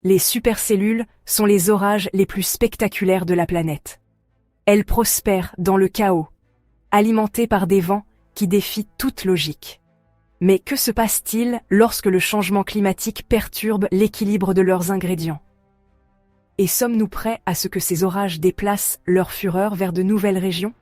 Les supercellules sont les orages les plus spectaculaires de la planète. Elles prospèrent dans le chaos, alimentées par des vents qui défient toute logique. Mais que se passe-t-il lorsque le changement climatique perturbe l'équilibre de leurs ingrédients? Et sommes-nous prêts à ce que ces orages déplacent leur fureur vers de nouvelles régions?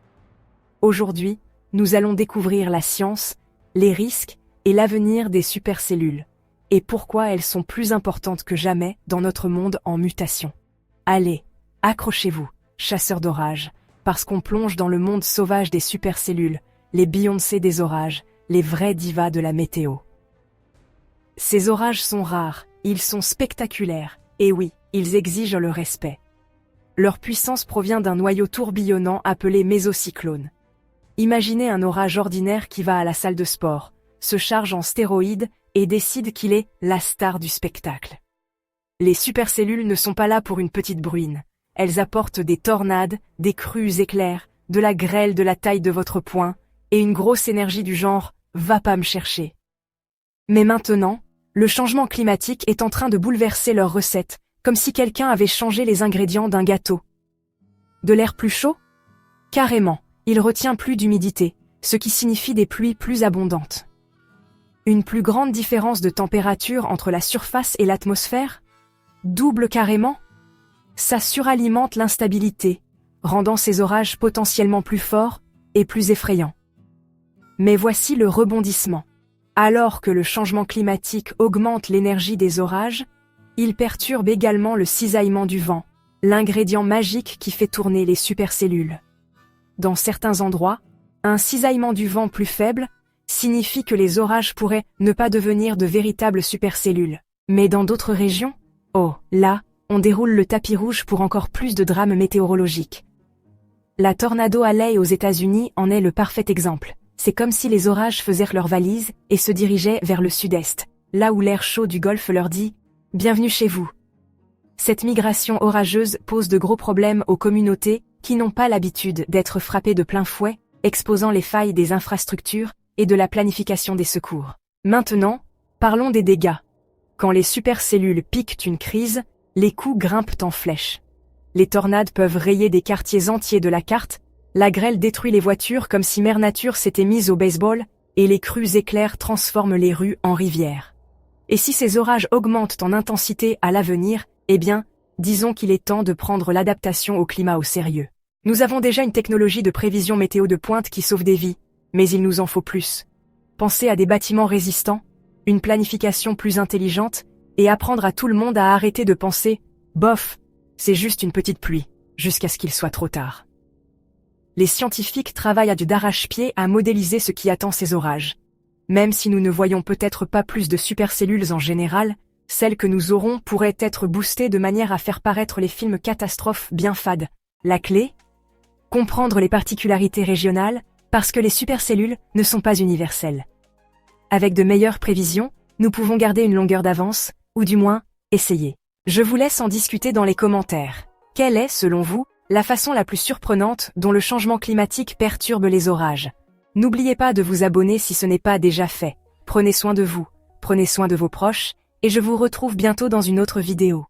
Aujourd'hui, nous allons découvrir la science, les risques et l'avenir des supercellules, et pourquoi elles sont plus importantes que jamais dans notre monde en mutation. Allez, accrochez-vous, chasseurs d'orages, parce qu'on plonge dans le monde sauvage des supercellules, les Beyoncé des orages, les vraies divas de la météo. Ces orages sont rares, ils sont spectaculaires, et oui, ils exigent le respect. Leur puissance provient d'un noyau tourbillonnant appelé mésocyclone. Imaginez un orage ordinaire qui va à la salle de sport, se charge en stéroïdes et décide qu'il est la star du spectacle. Les supercellules ne sont pas là pour une petite bruine. Elles apportent des tornades, des crues éclairs, de la grêle de la taille de votre poing, et une grosse énergie du genre « va pas me chercher ». Mais maintenant, le changement climatique est en train de bouleverser leurs recettes, comme si quelqu'un avait changé les ingrédients d'un gâteau. De l'air plus chaud? Carrément, il retient plus d'humidité, ce qui signifie des pluies plus abondantes. Une plus grande différence de température entre la surface et l'atmosphère? Double carrément? Ça suralimente l'instabilité, rendant ces orages potentiellement plus forts et plus effrayants. Mais voici le rebondissement. Alors que le changement climatique augmente l'énergie des orages, il perturbe également le cisaillement du vent, l'ingrédient magique qui fait tourner les supercellules. Dans certains endroits, un cisaillement du vent plus faible signifie que les orages pourraient ne pas devenir de véritables supercellules. Mais dans d'autres régions, oh, là, on déroule le tapis rouge pour encore plus de drames météorologiques. La Tornado Alley aux États-Unis en est le parfait exemple. C'est comme si les orages faisaient leurs valises et se dirigeaient vers le sud-est, là où l'air chaud du Golfe leur dit « Bienvenue chez vous ». Cette migration orageuse pose de gros problèmes aux communautés qui n'ont pas l'habitude d'être frappées de plein fouet, exposant les failles des infrastructures et de la planification des secours. Maintenant, parlons des dégâts. Quand les supercellules piquent une crise, les coups grimpent en flèche. Les tornades peuvent rayer des quartiers entiers de la carte, la grêle détruit les voitures comme si Mère Nature s'était mise au baseball, et les crues éclairs transforment les rues en rivières. Et si ces orages augmentent en intensité à l'avenir, eh bien, disons qu'il est temps de prendre l'adaptation au climat au sérieux. Nous avons déjà une technologie de prévision météo de pointe qui sauve des vies, mais il nous en faut plus. Pensez à des bâtiments résistants, une planification plus intelligente, et apprendre à tout le monde à arrêter de penser « bof, c'est juste une petite pluie », jusqu'à ce qu'il soit trop tard. Les scientifiques travaillent d'arrache-pied à modéliser ce qui attend ces orages. Même si nous ne voyons peut-être pas plus de supercellules en général, celles que nous aurons pourraient être boostées de manière à faire paraître les films catastrophes bien fades. La clé? Comprendre les particularités régionales, parce que les supercellules ne sont pas universelles. Avec de meilleures prévisions, nous pouvons garder une longueur d'avance, ou du moins, essayer. Je vous laisse en discuter dans les commentaires. Quelle est, selon vous, la façon la plus surprenante dont le changement climatique perturbe les orages? N'oubliez pas de vous abonner si ce n'est pas déjà fait. Prenez soin de vous, prenez soin de vos proches, et je vous retrouve bientôt dans une autre vidéo.